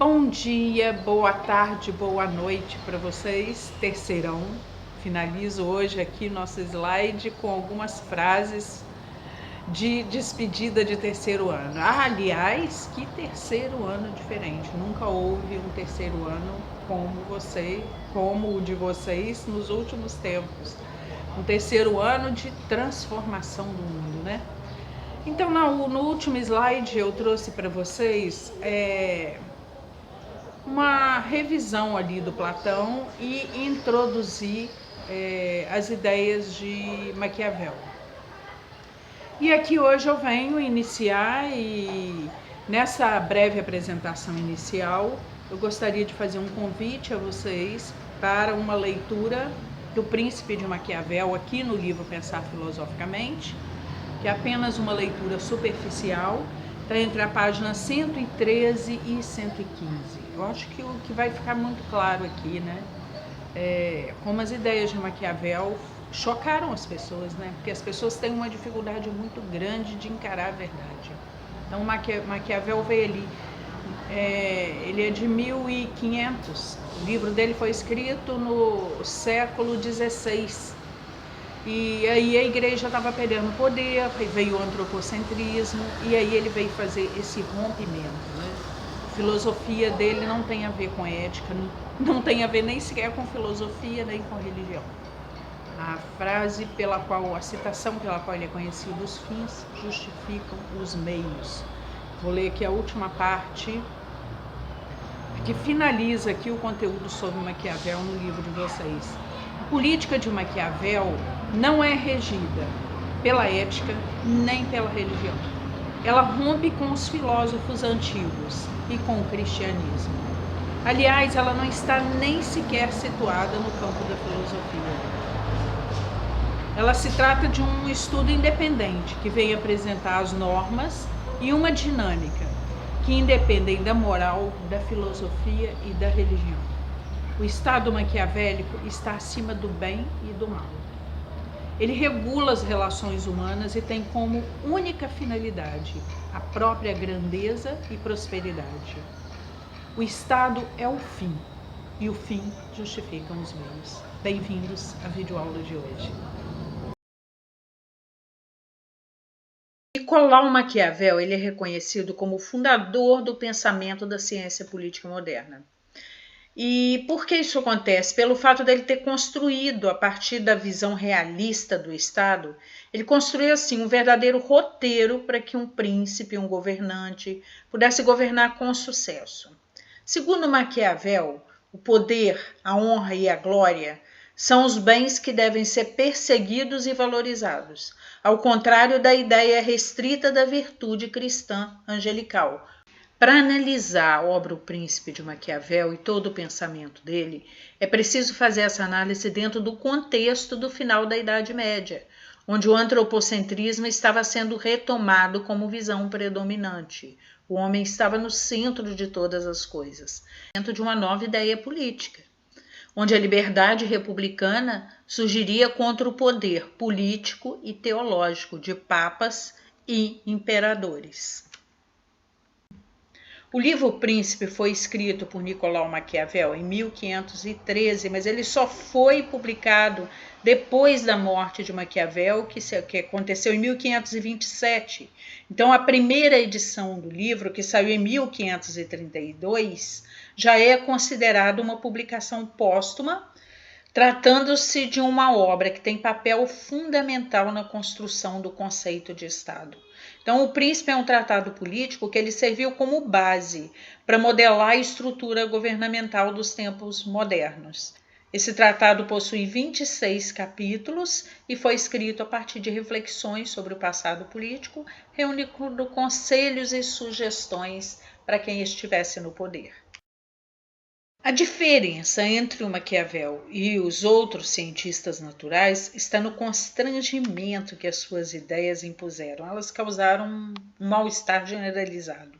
Bom dia, boa tarde, boa noite para vocês, terceirão. Finalizo hoje aqui nosso slide com algumas frases de despedida de terceiro ano. Aliás, que terceiro ano diferente, nunca houve um terceiro ano como o de vocês nos últimos tempos. Um terceiro ano de transformação do mundo, né? Então, no último slide eu trouxe para vocês uma revisão ali do Platão e introduzir as ideias de Maquiavel. E aqui hoje eu venho iniciar e nessa breve apresentação inicial eu gostaria de fazer um convite a vocês para uma leitura do Príncipe de Maquiavel aqui no livro Pensar Filosoficamente, que é apenas uma leitura superficial, está entre a página 113 e 115. Eu acho que o que vai ficar muito claro aqui, né, como as ideias de Maquiavel chocaram as pessoas, né, porque as pessoas têm uma dificuldade muito grande de encarar a verdade. Então Maquiavel veio ali, ele é de 1500, o livro dele foi escrito no século XVI, e aí a igreja estava perdendo poder, veio o antropocentrismo, e aí ele veio fazer esse rompimento, né? A filosofia dele não tem a ver com ética, não tem a ver nem sequer com filosofia, nem com religião. A frase a citação pela qual ele é conhecido: os fins justificam os meios. Vou ler aqui a última parte, que finaliza aqui o conteúdo sobre Maquiavel no livro de vocês. A política de Maquiavel não é regida pela ética nem pela religião. Ela rompe com os filósofos antigos e com o cristianismo. Aliás, ela não está nem sequer situada no campo da filosofia. Ela se trata de um estudo independente que vem apresentar as normas e uma dinâmica que independem da moral, da filosofia e da religião. O Estado maquiavélico está acima do bem e do mal. Ele regula as relações humanas e tem como única finalidade a própria grandeza e prosperidade. O Estado é o fim, e o fim justifica os meios. Bem-vindos à videoaula de hoje. Nicolau Maquiavel, ele é reconhecido como o fundador do pensamento da ciência política moderna. E por que isso acontece? Pelo fato dele ter construído, a partir da visão realista do Estado, ele construiu assim um verdadeiro roteiro para que um príncipe, um governante, pudesse governar com sucesso. Segundo Maquiavel, o poder, a honra e a glória são os bens que devem ser perseguidos e valorizados, ao contrário da ideia restrita da virtude cristã angelical. Para analisar a obra O Príncipe de Maquiavel e todo o pensamento dele, é preciso fazer essa análise dentro do contexto do final da Idade Média, onde o antropocentrismo estava sendo retomado como visão predominante. O homem estava no centro de todas as coisas, dentro de uma nova ideia política, onde a liberdade republicana surgiria contra o poder político e teológico de papas e imperadores. O livro O Príncipe foi escrito por Nicolau Maquiavel em 1513, mas ele só foi publicado depois da morte de Maquiavel, que aconteceu em 1527. Então, a primeira edição do livro, que saiu em 1532, já é considerada uma publicação póstuma, tratando-se de uma obra que tem papel fundamental na construção do conceito de Estado. Então, O Príncipe é um tratado político que ele serviu como base para modelar a estrutura governamental dos tempos modernos. Esse tratado possui 26 capítulos e foi escrito a partir de reflexões sobre o passado político, reunindo conselhos e sugestões para quem estivesse no poder. A diferença entre o Maquiavel e os outros cientistas naturais está no constrangimento que as suas ideias impuseram. Elas causaram um mal-estar generalizado.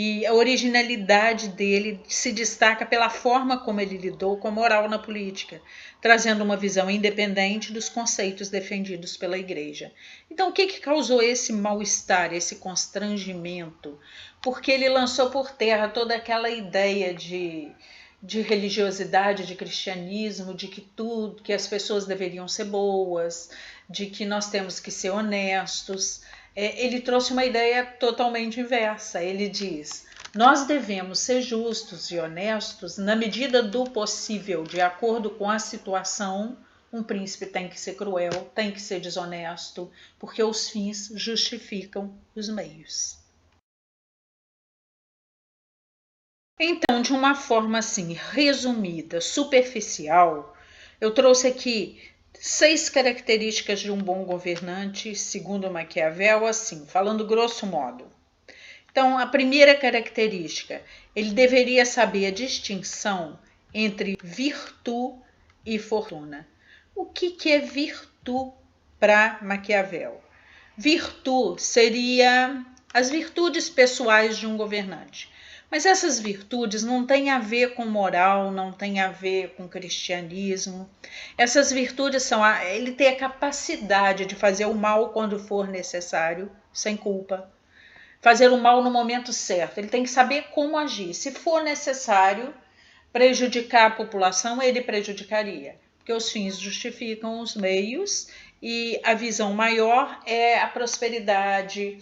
E a originalidade dele se destaca pela forma como ele lidou com a moral na política, trazendo uma visão independente dos conceitos defendidos pela Igreja. Então, o que causou esse mal-estar, esse constrangimento? Porque ele lançou por terra toda aquela ideia de religiosidade, de cristianismo, de que as pessoas deveriam ser boas, de que nós temos que ser honestos. Ele trouxe uma ideia totalmente inversa. Ele diz: nós devemos ser justos e honestos na medida do possível, de acordo com a situação. Um príncipe tem que ser cruel, tem que ser desonesto, porque os fins justificam os meios. Então, de uma forma assim, resumida, superficial, eu trouxe aqui 6 características de um bom governante, segundo Maquiavel, assim, falando grosso modo. Então, a primeira característica, ele deveria saber a distinção entre virtude e fortuna. O que é virtude para Maquiavel? Virtude seria as virtudes pessoais de um governante. Mas essas virtudes não têm a ver com moral, não têm a ver com cristianismo. Essas virtudes são ele tem a capacidade de fazer o mal quando for necessário, sem culpa. Fazer o mal no momento certo. Ele tem que saber como agir. Se for necessário prejudicar a população, ele prejudicaria. Porque os fins justificam os meios e a visão maior é a prosperidade,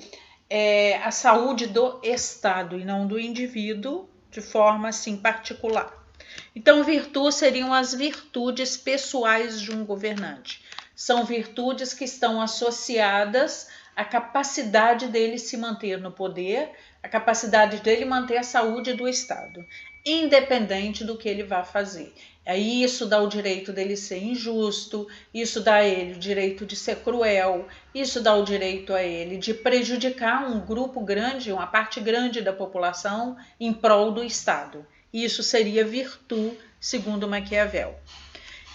a saúde do Estado e não do indivíduo de forma assim particular. Então, virtudes seriam as virtudes pessoais de um governante. São virtudes que estão associadas à capacidade dele se manter no poder, a capacidade dele manter a saúde do Estado, independente do que ele vá fazer. Aí isso dá o direito dele ser injusto, isso dá a ele o direito de ser cruel, isso dá o direito a ele de prejudicar um grupo grande, uma parte grande da população em prol do Estado. Isso seria virtude, segundo Maquiavel.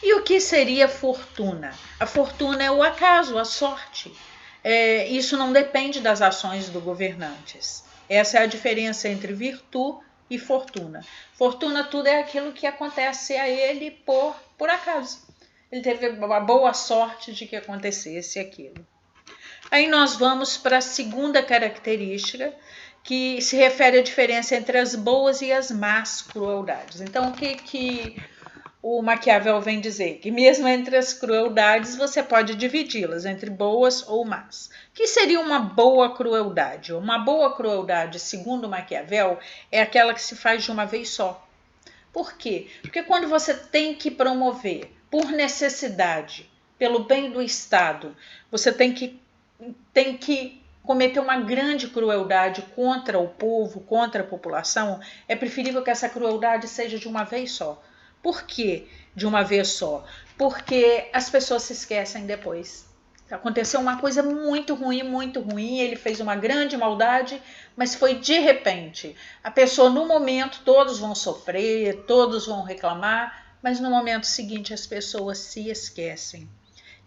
E o que seria fortuna? A fortuna é o acaso, a sorte. Isso não depende das ações dos governantes. Essa é a diferença entre virtude e fortuna. Fortuna, tudo é aquilo que acontece a ele por acaso. Ele teve a boa sorte de que acontecesse aquilo. Aí nós vamos para a segunda característica, que se refere à diferença entre as boas e as más crueldades. Então, o que o Maquiavel vem dizer? Que mesmo entre as crueldades, você pode dividi-las entre boas ou más. O que seria uma boa crueldade? Uma boa crueldade, segundo Maquiavel, é aquela que se faz de uma vez só. Por quê? Porque quando você tem que promover, por necessidade, pelo bem do Estado, você tem que cometer uma grande crueldade contra o povo, contra a população, é preferível que essa crueldade seja de uma vez só. Por que de uma vez só? Porque as pessoas se esquecem depois. Aconteceu uma coisa muito ruim, ele fez uma grande maldade, mas foi de repente. A pessoa, no momento, todos vão sofrer, todos vão reclamar, mas no momento seguinte as pessoas se esquecem.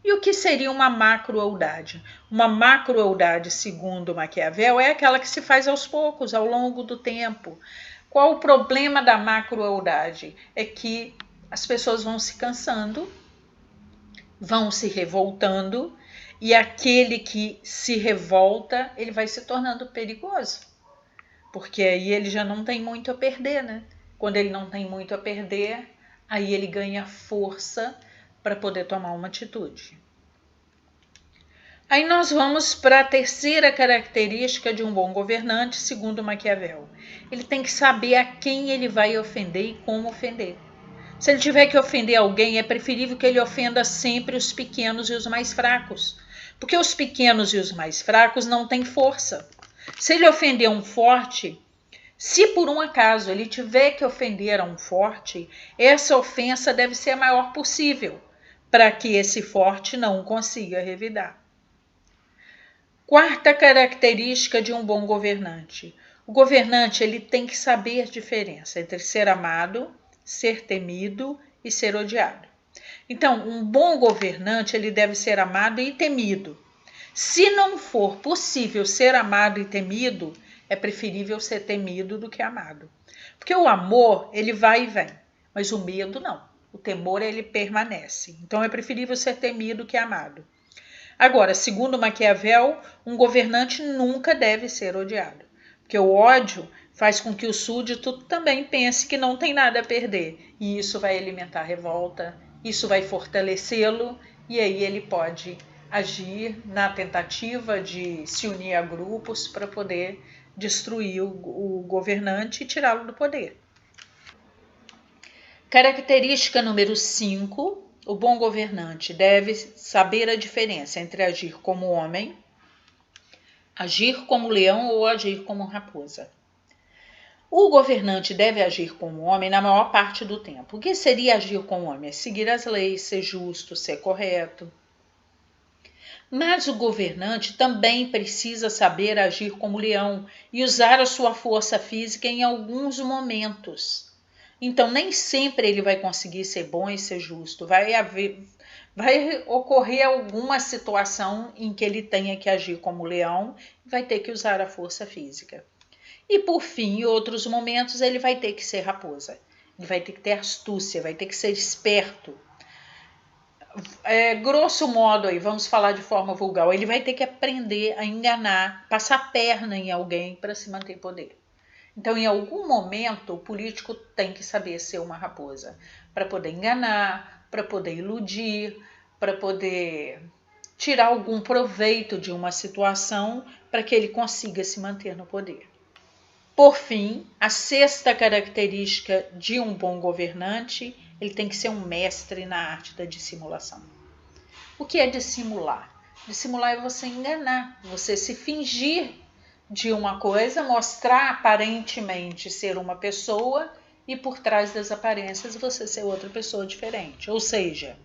E o que seria uma má crueldade? Uma má crueldade, segundo Maquiavel, é aquela que se faz aos poucos, ao longo do tempo. Qual o problema da má crueldade? É que as pessoas vão se cansando, vão se revoltando, e aquele que se revolta, ele vai se tornando perigoso. Porque aí ele já não tem muito a perder, né? Quando ele não tem muito a perder, aí ele ganha força para poder tomar uma atitude. Aí nós vamos para a terceira característica de um bom governante, segundo Maquiavel. Ele tem que saber a quem ele vai ofender e como ofender. Se ele tiver que ofender alguém, é preferível que ele ofenda sempre os pequenos e os mais fracos, porque os pequenos e os mais fracos não têm força. Se ele ofender um forte, se por um acaso ele tiver que ofender a um forte, essa ofensa deve ser a maior possível, para que esse forte não consiga revidar. Quarta característica de um bom governante. O governante ele tem que saber a diferença entre ser amado, ser temido e ser odiado. Então, um bom governante ele deve ser amado e temido. Se não for possível ser amado e temido, é preferível ser temido do que amado. Porque o amor, ele vai e vem, mas o medo não. O temor, ele permanece. Então é preferível ser temido que amado. Agora, segundo Maquiavel, um governante nunca deve ser odiado, porque o ódio faz com que o súdito também pense que não tem nada a perder, e isso vai alimentar a revolta, isso vai fortalecê-lo, e aí ele pode agir na tentativa de se unir a grupos para poder destruir o governante e tirá-lo do poder. Característica número 5. O bom governante deve saber a diferença entre agir como homem, agir como leão ou agir como raposa. O governante deve agir como homem na maior parte do tempo. O que seria agir como homem? É seguir as leis, ser justo, ser correto. Mas o governante também precisa saber agir como leão e usar a sua força física em alguns momentos. Então, nem sempre ele vai conseguir ser bom e ser justo. Vai ocorrer alguma situação em que ele tenha que agir como leão e vai ter que usar a força física. E, por fim, em outros momentos, ele vai ter que ser raposa. Ele vai ter que ter astúcia, vai ter que ser esperto. Grosso modo, aí, vamos falar de forma vulgar, ele vai ter que aprender a enganar, passar perna em alguém para se manter em poder. Então, em algum momento, o político tem que saber ser uma raposa, para poder enganar, para poder iludir, para poder tirar algum proveito de uma situação para que ele consiga se manter no poder. Por fim, a sexta característica de um bom governante, ele tem que ser um mestre na arte da dissimulação. O que é dissimular? Dissimular é você enganar, você se fingir de uma coisa, mostrar aparentemente ser uma pessoa e por trás das aparências você ser outra pessoa diferente. Ou seja,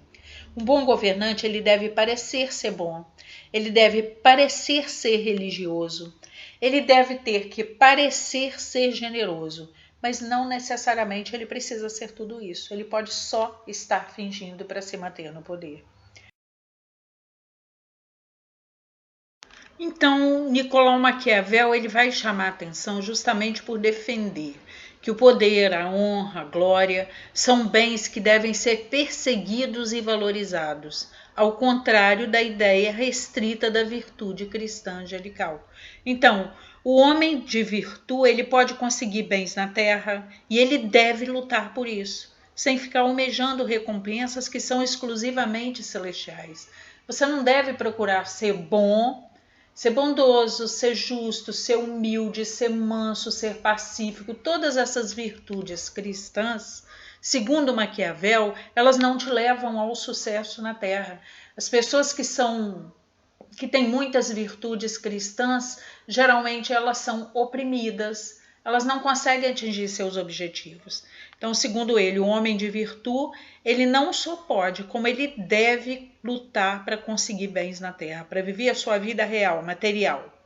um bom governante ele deve parecer ser bom, ele deve parecer ser religioso, ele deve ter que parecer ser generoso, mas não necessariamente ele precisa ser tudo isso. Ele pode só estar fingindo para se manter no poder. Então, Nicolau Maquiavel ele vai chamar a atenção justamente por defender que o poder, a honra, a glória são bens que devem ser perseguidos e valorizados, ao contrário da ideia restrita da virtude cristã angelical. Então, o homem de virtude ele pode conseguir bens na terra e ele deve lutar por isso, sem ficar almejando recompensas que são exclusivamente celestiais. Você não deve procurar ser bom, ser bondoso, ser justo, ser humilde, ser manso, ser pacífico, todas essas virtudes cristãs, segundo Maquiavel, elas não te levam ao sucesso na Terra. As pessoas que têm muitas virtudes cristãs, geralmente elas são oprimidas, elas não conseguem atingir seus objetivos. Então, segundo ele, o homem de virtude, ele não só pode, como ele deve lutar para conseguir bens na terra, para viver a sua vida real, material.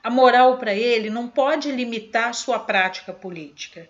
A moral para ele não pode limitar sua prática política.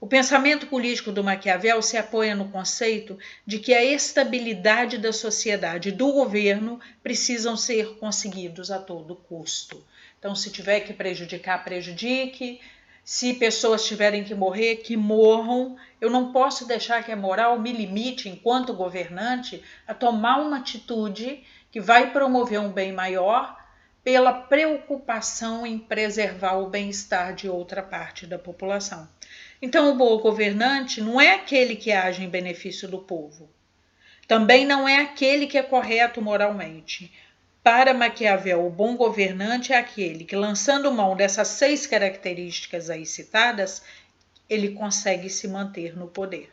O pensamento político do Maquiavel se apoia no conceito de que a estabilidade da sociedade e do governo precisam ser conseguidos a todo custo. Então, se tiver que prejudicar, prejudique. Se pessoas tiverem que morrer, que morram. Eu não posso deixar que a moral me limite, enquanto governante, a tomar uma atitude que vai promover um bem maior pela preocupação em preservar o bem-estar de outra parte da população. Então, o bom governante não é aquele que age em benefício do povo. Também não é aquele que é correto moralmente. Para Maquiavel, o bom governante é aquele que, lançando mão dessas 6 características aí citadas, ele consegue se manter no poder.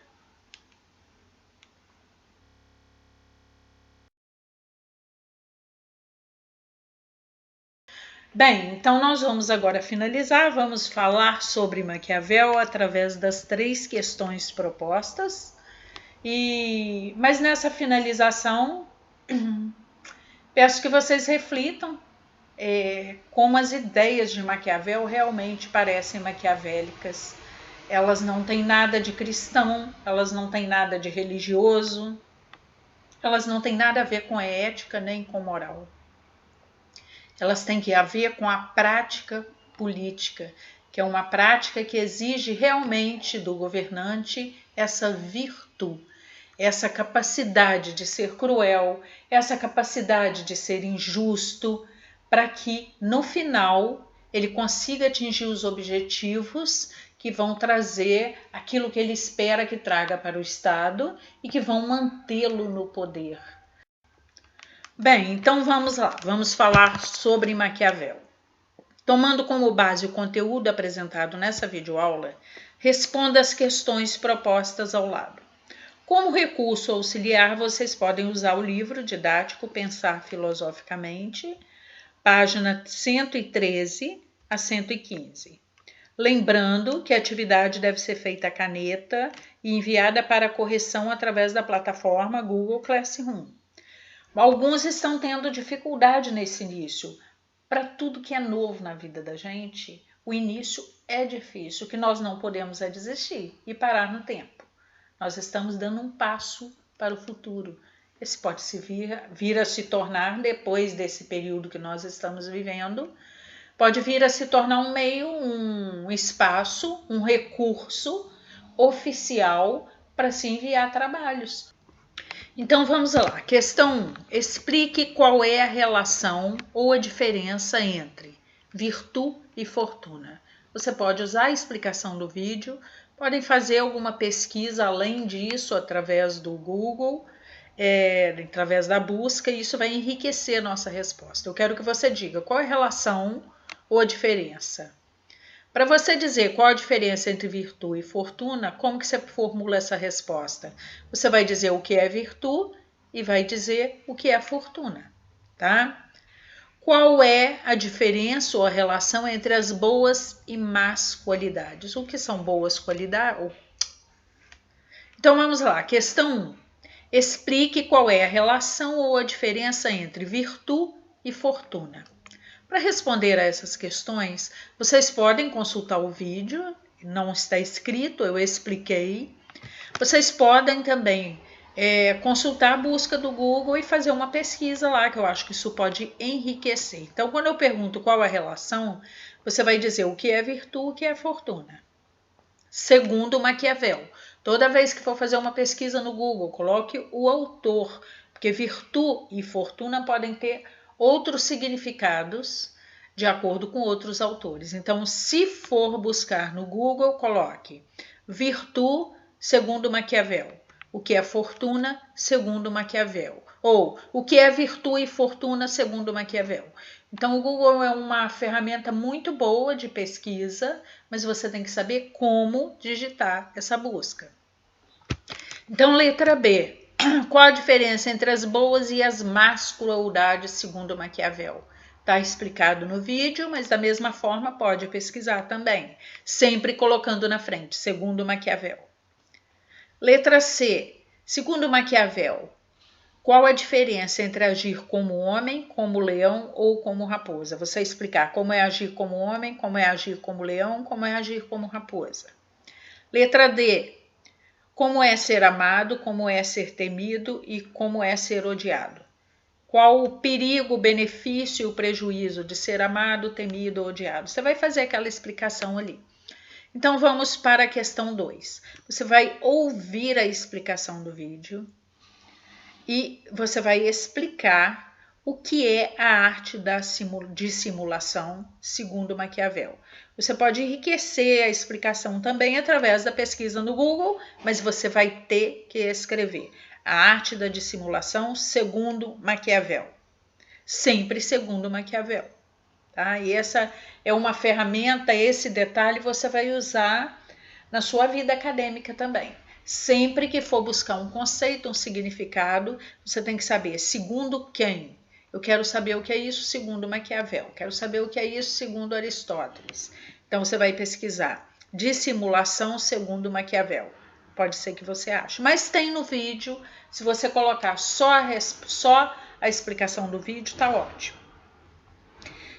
Bem, então nós vamos agora finalizar, vamos falar sobre Maquiavel através das 3 questões propostas. Mas nessa finalização, peço que vocês reflitam como as ideias de Maquiavel realmente parecem maquiavélicas. Elas não têm nada de cristão, elas não têm nada de religioso, elas não têm nada a ver com ética nem com moral. Elas têm que a ver com a prática política, que é uma prática que exige realmente do governante essa virtude, essa capacidade de ser cruel, essa capacidade de ser injusto, para que no final ele consiga atingir os objetivos que vão trazer aquilo que ele espera que traga para o Estado e que vão mantê-lo no poder. Bem, então vamos lá, vamos falar sobre Maquiavel. Tomando como base o conteúdo apresentado nessa videoaula, responda as questões propostas ao lado. Como recurso auxiliar, vocês podem usar o livro didático Pensar Filosoficamente, página 113 a 115. Lembrando que a atividade deve ser feita à caneta e enviada para correção através da plataforma Google Classroom. Alguns estão tendo dificuldade nesse início. Para tudo que é novo na vida da gente, o início é difícil. O que nós não podemos é desistir e parar no tempo. Nós estamos dando um passo para o futuro. Esse pode vir a se tornar, depois desse período que nós estamos vivendo, pode vir a se tornar um meio, um espaço, um recurso oficial para se enviar trabalhos. Então vamos lá. Questão 1. Explique qual é a relação ou a diferença entre virtude e fortuna. Você pode usar a explicação do vídeo, podem fazer alguma pesquisa além disso através do Google, através da busca, e isso vai enriquecer a nossa resposta. Eu quero que você diga qual é a relação ou a diferença. Para você dizer qual a diferença entre virtude e fortuna, como que você formula essa resposta? Você vai dizer o que é virtude e vai dizer o que é fortuna, tá? Qual é a diferença ou a relação entre as boas e más qualidades? O que são boas qualidades? Então vamos lá, questão 1. Explique qual é a relação ou a diferença entre virtude e fortuna. Para responder a essas questões, vocês podem consultar o vídeo, não está escrito, eu expliquei. Vocês podem também consultar a busca do Google e fazer uma pesquisa lá, que eu acho que isso pode enriquecer. Então, quando eu pergunto qual é a relação, você vai dizer o que é virtude, o que é fortuna. Segundo Maquiavel, toda vez que for fazer uma pesquisa no Google, coloque o autor, porque virtude e fortuna podem ter outros significados de acordo com outros autores. Então, se for buscar no Google, coloque virtude segundo Maquiavel. O que é fortuna segundo Maquiavel. Ou o que é virtude e fortuna segundo Maquiavel. Então, o Google é uma ferramenta muito boa de pesquisa, mas você tem que saber como digitar essa busca. Então, letra B. Qual a diferença entre as boas e as más crueldades segundo Maquiavel? Está explicado no vídeo, mas da mesma forma pode pesquisar também, sempre colocando na frente, segundo Maquiavel. Letra C. Segundo Maquiavel, qual a diferença entre agir como homem, como leão ou como raposa? Você explicar como é agir como homem, como é agir como leão, como é agir como raposa. Letra D. Como é ser amado, como é ser temido e como é ser odiado? Qual o perigo, o benefício e o prejuízo de ser amado, temido ou odiado? Você vai fazer aquela explicação ali. Então vamos para a questão 2. Você vai ouvir a explicação do vídeo e você vai explicar o que é a arte de simulação segundo Maquiavel. Você pode enriquecer a explicação também através da pesquisa no Google, mas você vai ter que escrever a arte da dissimulação segundo Maquiavel. Sempre segundo Maquiavel. Tá? E essa é uma ferramenta, esse detalhe você vai usar na sua vida acadêmica também. Sempre que for buscar um conceito, um significado, você tem que saber segundo quem. Eu quero saber o que é isso segundo Maquiavel. Quero saber o que é isso segundo Aristóteles. Então você vai pesquisar dissimulação segundo Maquiavel. Pode ser que você ache. Mas tem no vídeo, se você colocar só a explicação do vídeo, está ótimo.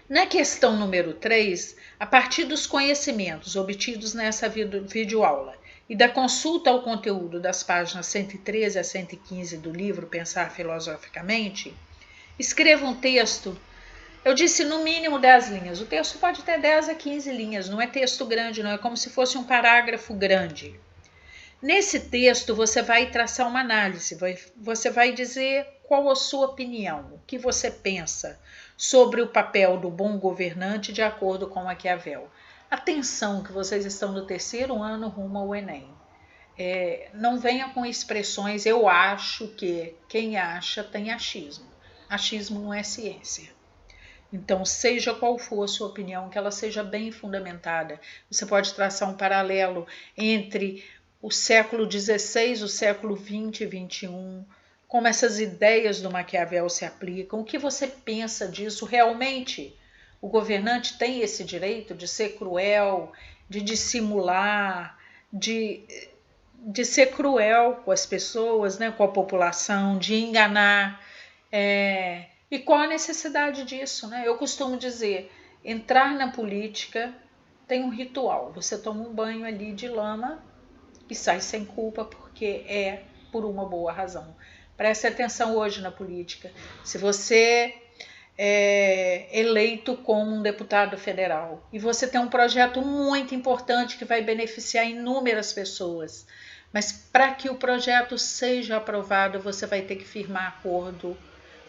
Na questão número 3, a partir dos conhecimentos obtidos nessa videoaula e da consulta ao conteúdo das páginas 113 a 115 do livro Pensar Filosoficamente, escreva um texto Eu disse no mínimo 10 linhas. O texto pode ter 10 a 15 linhas, não é texto grande, não, é como se fosse um parágrafo grande. Nesse texto, você vai traçar uma análise, você vai dizer qual a sua opinião, o que você pensa sobre o papel do bom governante de acordo com Maquiavel. Atenção que vocês estão no terceiro ano rumo ao Enem. Não venha com expressões, eu acho que, quem acha tem achismo. Achismo não é ciência. Então, seja qual for a sua opinião, que ela seja bem fundamentada. Você pode traçar um paralelo entre o século XVI, o século XX e XXI, como essas ideias do Maquiavel se aplicam, o que você pensa disso realmente? O governante tem esse direito de ser cruel, de dissimular, de ser cruel com as pessoas, né, com a população, de enganar. E qual a necessidade disso, né? Eu costumo dizer, entrar na política tem um ritual. Você toma um banho ali de lama e sai sem culpa porque é por uma boa razão. Preste atenção hoje na política. Se você é eleito como um deputado federal e você tem um projeto muito importante que vai beneficiar inúmeras pessoas, mas para que o projeto seja aprovado, você vai ter que firmar acordo,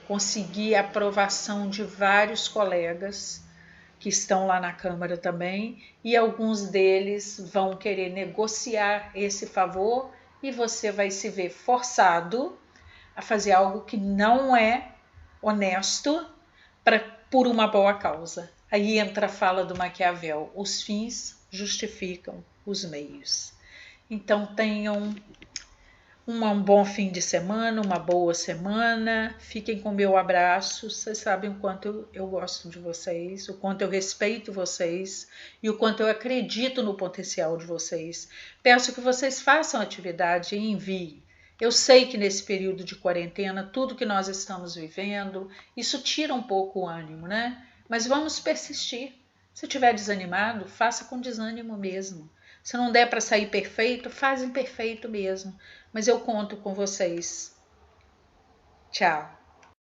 conseguir a aprovação de vários colegas que estão lá na Câmara também, e alguns deles vão querer negociar esse favor e você vai se ver forçado a fazer algo que não é honesto por uma boa causa. Aí entra a fala do Maquiavel, os fins justificam os meios. Então tenham um bom fim de semana, uma boa semana. Fiquem com o meu abraço. Vocês sabem o quanto eu gosto de vocês, o quanto eu respeito vocês e o quanto eu acredito no potencial de vocês. Peço que vocês façam atividade e enviem. Eu sei que nesse período de quarentena, tudo que nós estamos vivendo, isso tira um pouco o ânimo, né? Mas vamos persistir. Se estiver desanimado, faça com desânimo mesmo. Se não der para sair perfeito, faz imperfeito mesmo. Mas eu conto com vocês. Tchau.